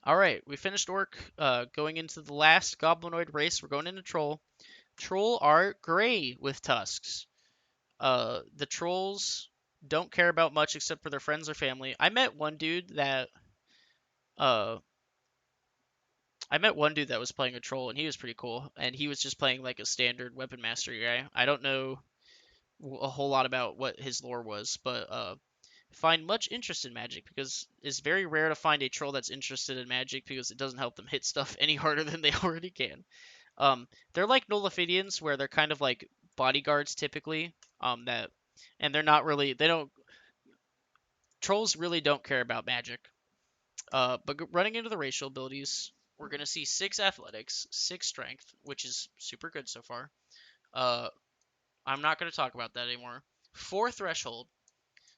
Alright, we finished Orc. Going into the last Goblinoid race, we're going into Troll. Troll are gray with tusks. The Trolls don't care about much except for their friends or family. Uh, I met one dude that was playing a Troll, and he was pretty cool. And he was just playing like a standard Weapon Mastery guy. I don't know a whole lot about what his lore was, but find much interest in Magic because it's very rare to find a Troll that's interested in Magic because it doesn't help them hit stuff any harder than they already can. They're like Nullifidians, where they're kind of like bodyguards typically. That, and they're not really. They don't. Trolls really don't care about magic. But running into the racial abilities, we're gonna see 6 athletics, 6 strength, which is super good so far. Uh, I'm not gonna talk about that anymore. 4 threshold.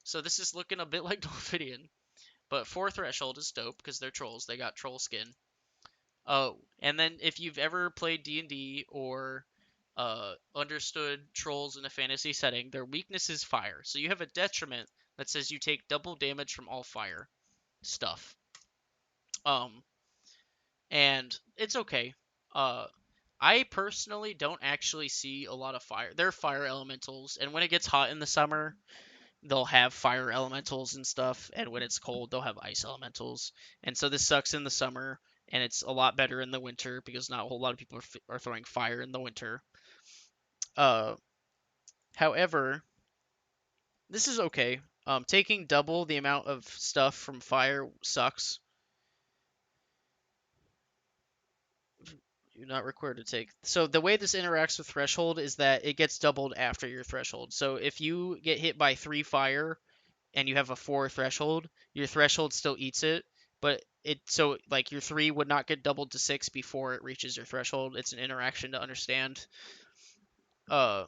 So this is looking a bit like Nullifidian, but 4 threshold is dope because they're trolls. They got troll skin. Oh, and then if you've ever played D&D or understood trolls in a fantasy setting, their weakness is fire. So you have a detriment that says you take double damage from all fire stuff. Um, and it's okay. Uh, I personally don't actually see a lot of fire. They're fire elementals, and when it gets hot in the summer, they'll have fire elementals and stuff, and when it's cold, they'll have ice elementals. And so this sucks in the summer, and it's a lot better in the winter because not a whole lot of people are throwing fire in the winter. Uh, However, this is okay. Taking double the amount of stuff from fire sucks. You're not required to take. So the way this interacts with threshold is that it gets doubled after your threshold. So if you get hit by 3 fire and you have a 4 threshold, your threshold still eats it, but like your 3 would not get doubled to 6 before it reaches your threshold. It's an interaction to understand. Uh,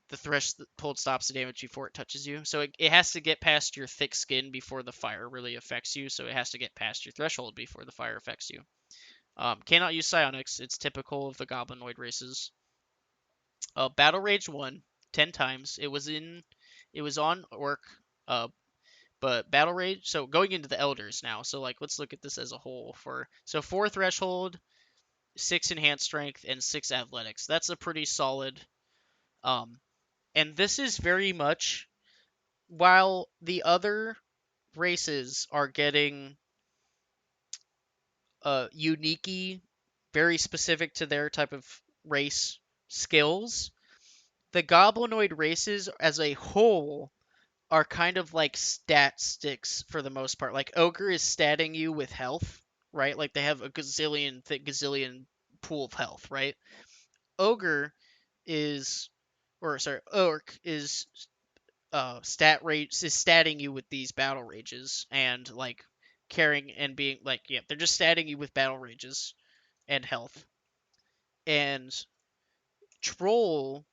the threshold stops the damage before it touches you, so it has to get past your thick skin before the fire really affects you. So it has to get past your threshold before the fire affects you. Cannot use psionics. It's typical of the goblinoid races. Battle Rage 1 10 times. It was on Orc. Uh, But Battle Rage, so going into the Elders now. So like let's look at this as a whole. 4 threshold, 6 enhanced strength, and 6 athletics. That's a pretty solid. Um, and this is very much while the other races are getting unique, very specific to their type of race skills. The goblinoid races as a whole are kind of like stat sticks for the most part. Like Ogre is statting you with health, right? Like they have a gazillion pool of health, right? Ogre is, or sorry, Orc is statting you with these battle rages and like carrying and being like, yeah, they're just statting you with battle rages and health. And Troll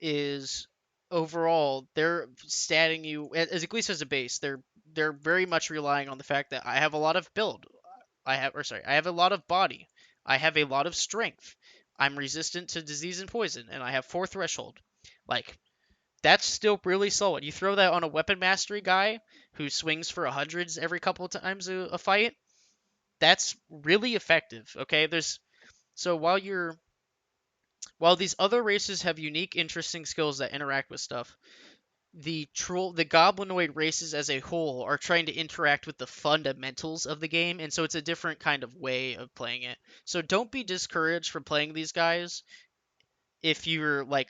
is overall they're statting you as at least as a base. They're very much relying on the fact that I have a lot of build. I have a lot of body. I have a lot of strength. I'm resistant to disease and poison, and I have 4 threshold. Like that's still really solid. You throw that on a weapon mastery guy who swings for hundreds every couple of times a fight. That's really effective. Okay, there's so while these other races have unique, interesting skills that interact with stuff, the goblinoid races as a whole are trying to interact with the fundamentals of the game, and so it's a different kind of way of playing it. So don't be discouraged from playing these guys if you're like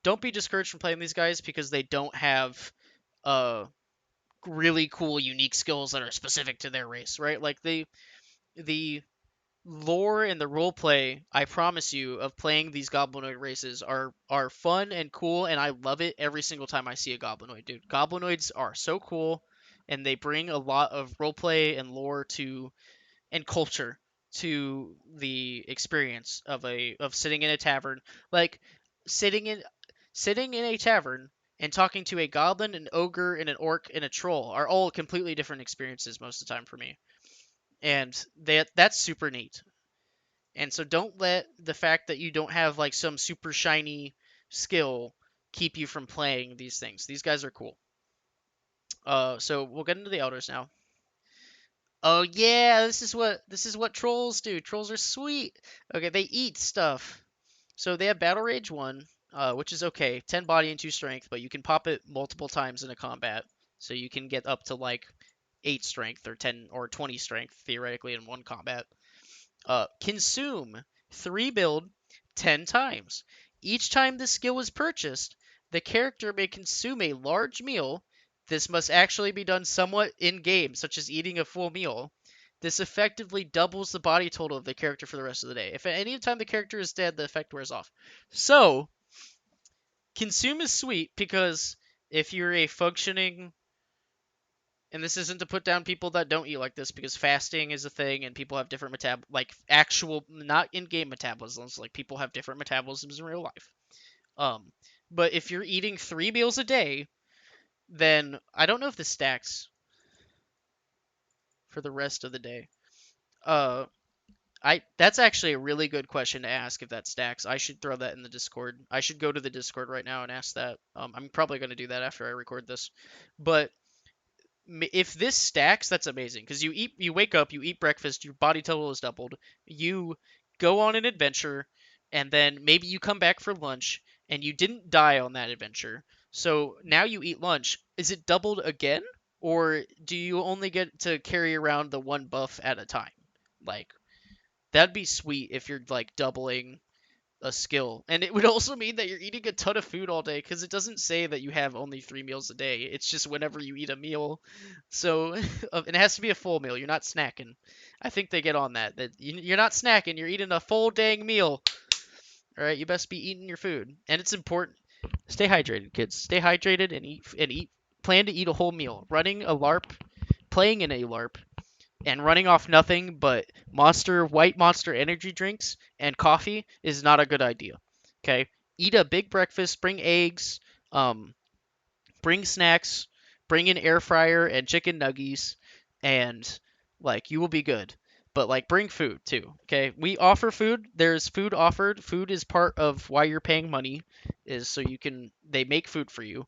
don't be discouraged from playing these guys because they don't have uh really cool unique skills that are specific to their race, right? Like the lore and the roleplay, I promise you, of playing these goblinoid races are fun and cool, and I love it every single time I see a goblinoid, dude. Goblinoids are so cool, and they bring a lot of roleplay and lore to and culture to the experience of sitting in a tavern, like sitting in sitting in a tavern and talking to a goblin, an ogre, and an orc and a troll are all completely different experiences most of the time for me, and that's super neat. And so don't let the fact that you don't have like some super shiny skill keep you from playing these things. These guys are cool. So we'll get into the elders now. Oh yeah, this is what trolls do. Trolls are sweet. Okay, they eat stuff. So they have Battle Rage 1, which is okay, 10 body and 2 strength, but you can pop it multiple times in a combat. So you can get up to like 8 strength or 10 or 20 strength theoretically in one combat. Consume 3 build 10 times. Each time this skill is purchased, the character may consume a large meal. This must actually be done somewhat in game, such as eating a full meal. This effectively doubles the body total of the character for the rest of the day. If at any time the character is dead, the effect wears off. So, consume is sweet because if you're a functioning, and this isn't to put down people that don't eat like this, because fasting is a thing and people have different like actual, not in-game metabolisms, like people have different metabolisms in real life. Um, but if you're eating 3 meals a day, then I don't know if this stacks for the rest of the day. Uh, that's actually a really good question to ask if that stacks. I should throw that in the Discord. I should go to the Discord right now and ask that. I'm probably going to do that after I record this. But if this stacks, that's amazing because you wake up, you eat breakfast, your body total is doubled. You go on an adventure, and then maybe you come back for lunch, and you didn't die on that adventure. So now you eat lunch. Is it doubled again, or do you only get to carry around the one buff at a time? Like that'd be sweet if you're like doubling a skill. And it would also mean that you're eating a ton of food all day because it doesn't say that you have only 3 meals a day. It's just whenever you eat a meal. So it has to be a full meal. You're not snacking. I think they get on that. That you're not snacking. You're eating a full dang meal. All right, you best be eating your food, and it's important. Stay hydrated, kids. Stay hydrated and eat. Plan to eat a whole meal. Running a LARP, playing in a LARP, and running off nothing but white monster energy drinks and coffee is not a good idea. Okay? Eat a big breakfast, bring eggs, um, bring snacks, bring an air fryer and chicken nuggies, and like you will be good. But like bring food too. Okay? We offer food. There's food offered. Food is part of why you're paying money, is so they make food for you,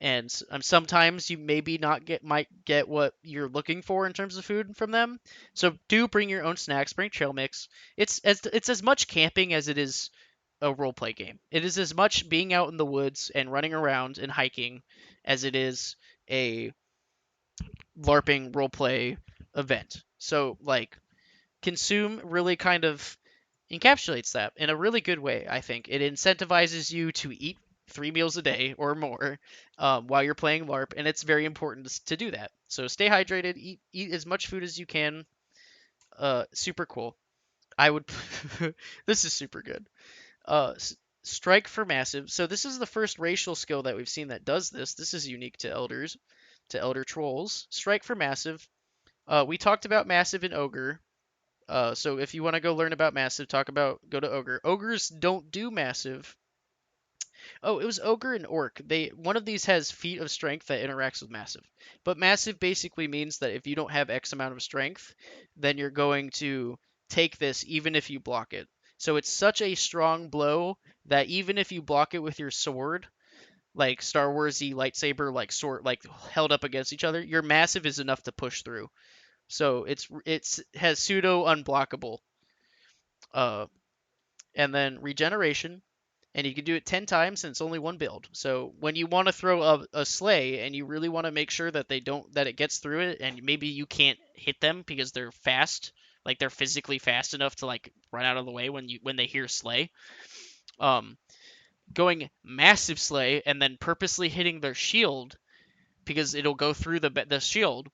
and sometimes you maybe not might get what you're looking for in terms of food from them. So do bring your own snacks, bring trail mix. It's as much camping as it is a role play game. It is as much being out in the woods and running around and hiking as it is a LARPing role play event. So like consume really kind of encapsulates that in a really good way, I think. It incentivizes you to eat 3 meals a day or more while you're playing LARP, and it's very important to do that. So stay hydrated, eat as much food as you can. Super cool. I would. This is super good. Uh, Strike for massive. So this is the first racial skill that we've seen that does this. This is unique to elders, to elder trolls. Strike for massive. We talked about massive and ogre. So if you want to go learn about massive, go to ogre. Ogres don't do massive. Oh, it was ogre and orc. One of these has feat of strength that interacts with massive. But massive basically means that if you don't have X amount of strength, then you're going to take this even if you block it. So it's such a strong blow that even if you block it with your sword, like Star Warsy lightsaber, like sword, like held up against each other, your massive is enough to push through. So it's has pseudo unblockable. Uh, and then regeneration, and you can do it 10 times and it's only one build. So when you want to throw a sleigh and you really want to make sure that it gets through it, and maybe you can't hit them because they're fast, like they're physically fast enough to like run out of the way when they hear sleigh. Um, Going massive sleigh and then purposely hitting their shield because it'll go through the shield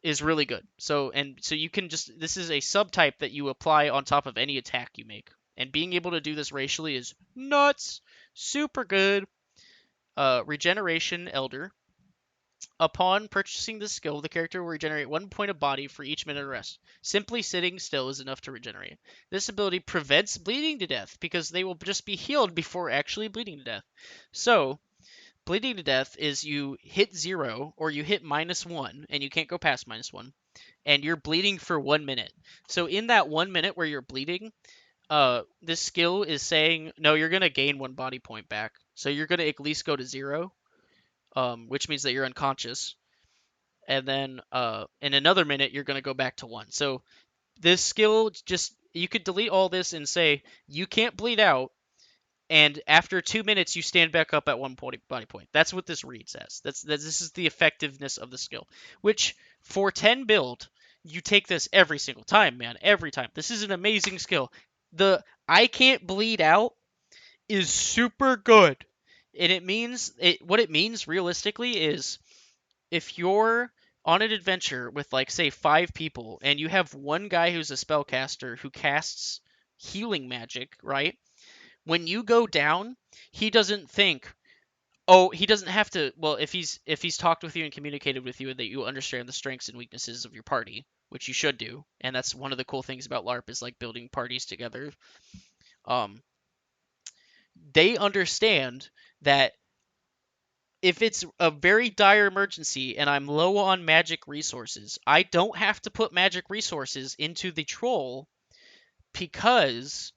is really good. So you can just, this is a subtype that you apply on top of any attack you make. And being able to do this racially is nuts. Super good. Regeneration Elder. Upon purchasing this skill, the character will regenerate 1 point of body for each minute of rest. Simply sitting still is enough to regenerate. This ability prevents bleeding to death because they will just be healed before actually bleeding to death. So, bleeding to death is you hit 0 or you hit -1 and you can't go past -1, and you're bleeding for 1 minute. So in that 1 minute where you're bleeding, this skill is saying no, you're gonna gain 1 body point back. So you're gonna at least go to 0, which means that you're unconscious. and then in another minute you're going to go back to 1. So this skill, just you could delete all this and say you can't bleed out, and after 2 minutes you stand back up at 1 body point. That's what this reads as. This is the effectiveness of the skill, which for 10 build, you take this every single time, man, every time. This is an amazing skill. The I can't bleed out is super good. And what it means realistically is if you're on an adventure with, like, say 5 people and you have one guy who's a spellcaster who casts healing magic, right? When you go down, he doesn't think, oh, he doesn't have to, well, if he's talked with you and communicated with you and that you understand the strengths and weaknesses of your party, which you should do, and that's one of the cool things about LARP is like building parties together. Um, they understand that if it's a very dire emergency and I'm low on magic resources, I don't have to put magic resources into the troll because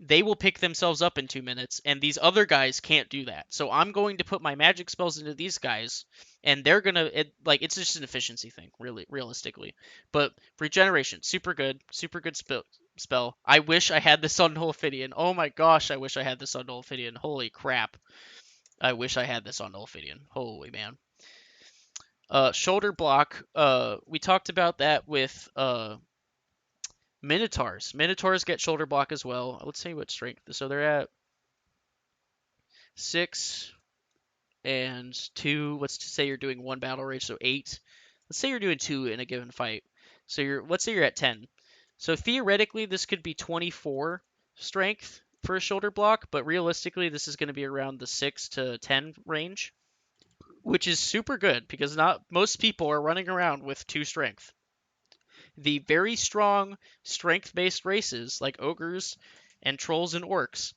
they will pick themselves up in 2 minutes, and these other guys can't do that. So I'm going to put my magic spells into these guys, and they're gonna it's just an efficiency thing, really, realistically. But regeneration, super good spell. I wish I had this on Ophidian. Oh my gosh, I wish I had this on Ophidian. Holy crap. I wish I had this on Ophidian. Holy man. Shoulder block. We talked about that with Minotaurs. Minotaurs get shoulder block as well. Let's see what strength. So they're at 6 and 2. Let's say you're doing 1 battle rage, so 8. Let's say you're doing 2 in a given fight. So let's say you're at 10. So theoretically, this could be 24 strength for a shoulder block, but realistically, this is going to be around the 6 to 10 range, which is super good because not most people are running around with 2 strength. The very strong strength-based races like ogres and trolls and orcs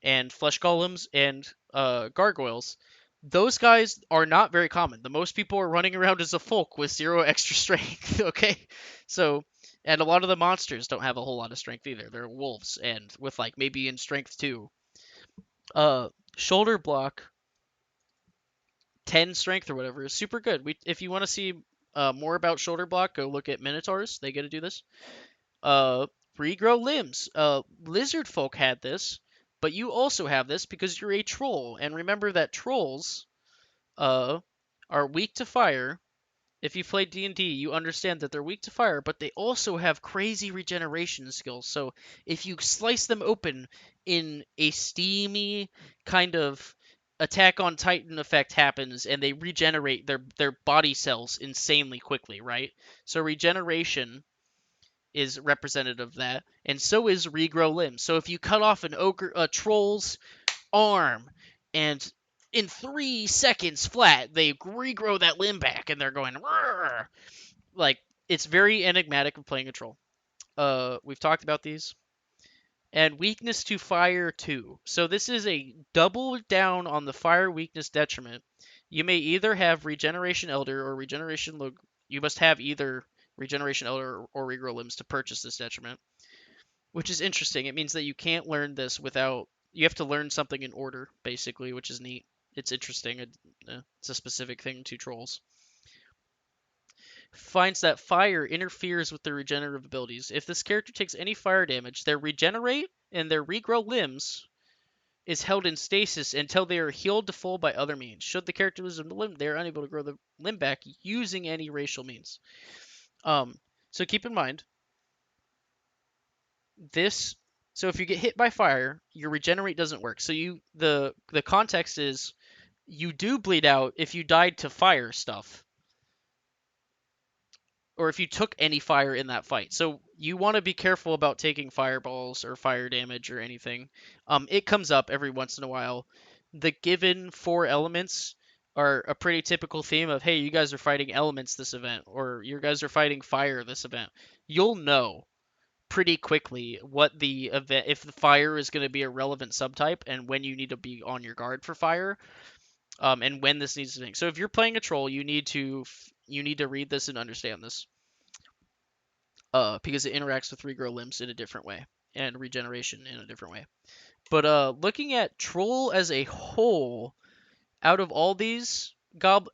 and flesh golems and gargoyles, those guys are not very common. The most people are running around as a folk with 0 extra strength. Okay, so and a lot of the monsters don't have a whole lot of strength either. They're wolves and with like maybe in strength 2. Shoulder block 10 strength or whatever is super good. If you want to see more about shoulder block, go look at Minotaurs. They get to do this. Regrow limbs. Lizard folk had this, but you also have this because you're a troll. And remember that trolls are weak to fire. If you played D&D, you understand that they're weak to fire, but they also have crazy regeneration skills. So if you slice them open in a steamy kind of Attack on Titan effect happens and they regenerate their body cells insanely quickly, right? So regeneration is representative of that, and so is regrow limbs. So if you cut off a troll's arm, and in 3 seconds flat, they regrow that limb back, and they're going, "Rrr!" Like, it's very enigmatic of playing a troll. We've talked about these. And weakness to fire 2. So this is a double down on the fire weakness detriment. You may either have Regeneration Elder or Regeneration Log. You must have either Regeneration Elder or Regrow Limbs to purchase this detriment, which is interesting. It means that you can't learn this without. You have to learn something in order, basically, which is neat. It's interesting. It's a specific thing to trolls. Finds that fire interferes with their regenerative abilities. If this character takes any fire damage, their regenerate and their regrow limbs is held in stasis until they are healed to full by other means. Should the character lose a limb, they are unable to grow the limb back using any racial means. So keep in mind this. So if you get hit by fire, your regenerate doesn't work. So the context is you do bleed out if you died to fire stuff, or if you took any fire in that fight. So you want to be careful about taking fireballs or fire damage or anything. It comes up every once in a while. The given 4 elements are a pretty typical theme of, hey, you guys are fighting elements this event, or you guys are fighting fire this event. You'll know pretty quickly what the event, if the fire is going to be a relevant subtype, and when you need to be on your guard for fire, and when this needs to think. So if you're playing a troll, you need to read this and understand this, because it interacts with regrow limbs in a different way and regeneration in a different way. But looking at troll as a whole, out of all these goblin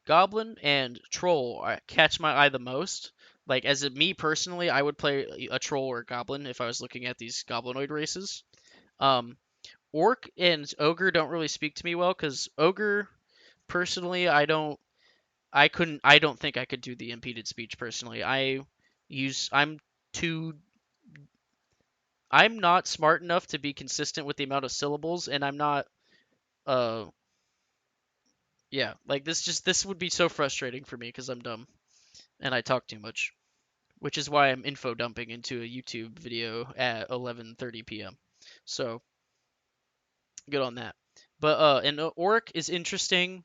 Goblin and Troll catch my eye the most. Like as me personally, I would play a Troll or a Goblin if I was looking at these Goblinoid races. Um, Orc and Ogre don't really speak to me well because Ogre personally, I don't think I could do the impeded speech personally. I'm too I'm not smart enough to be consistent with the amount of syllables, and I'm not uh yeah, like this would be so frustrating for me because I'm dumb and I talk too much, which is why I'm info dumping into a YouTube video at 11:30 p.m. So good on that. But and Oric is interesting,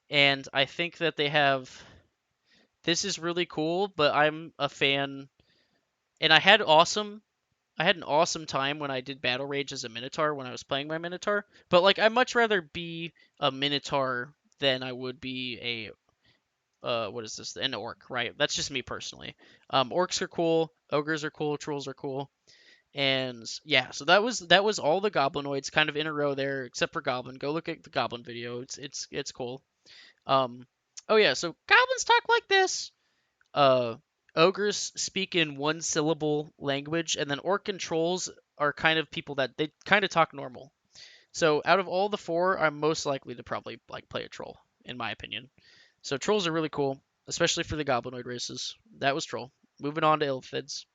and I think that they have this is really cool. But I'm a fan, and I had an awesome time when I did Battle Rage as a Minotaur when I was playing my Minotaur. But like, I'd much rather be a Minotaur than I would be a what is this? An orc, right? That's just me personally. Orcs are cool, ogres are cool, trolls are cool, and yeah. So that was all the goblinoids kind of in a row there, except for goblin. Go look at the goblin video. It's cool. Um, oh yeah. So goblins talk like this. Uh, ogres speak in one syllable language, and then orc and trolls are kind of people that they kind of talk normal. So out of all the four, I'm most likely to probably like play a troll, in my opinion. So trolls are really cool, especially for the goblinoid races. That was troll. Moving on to Illithids.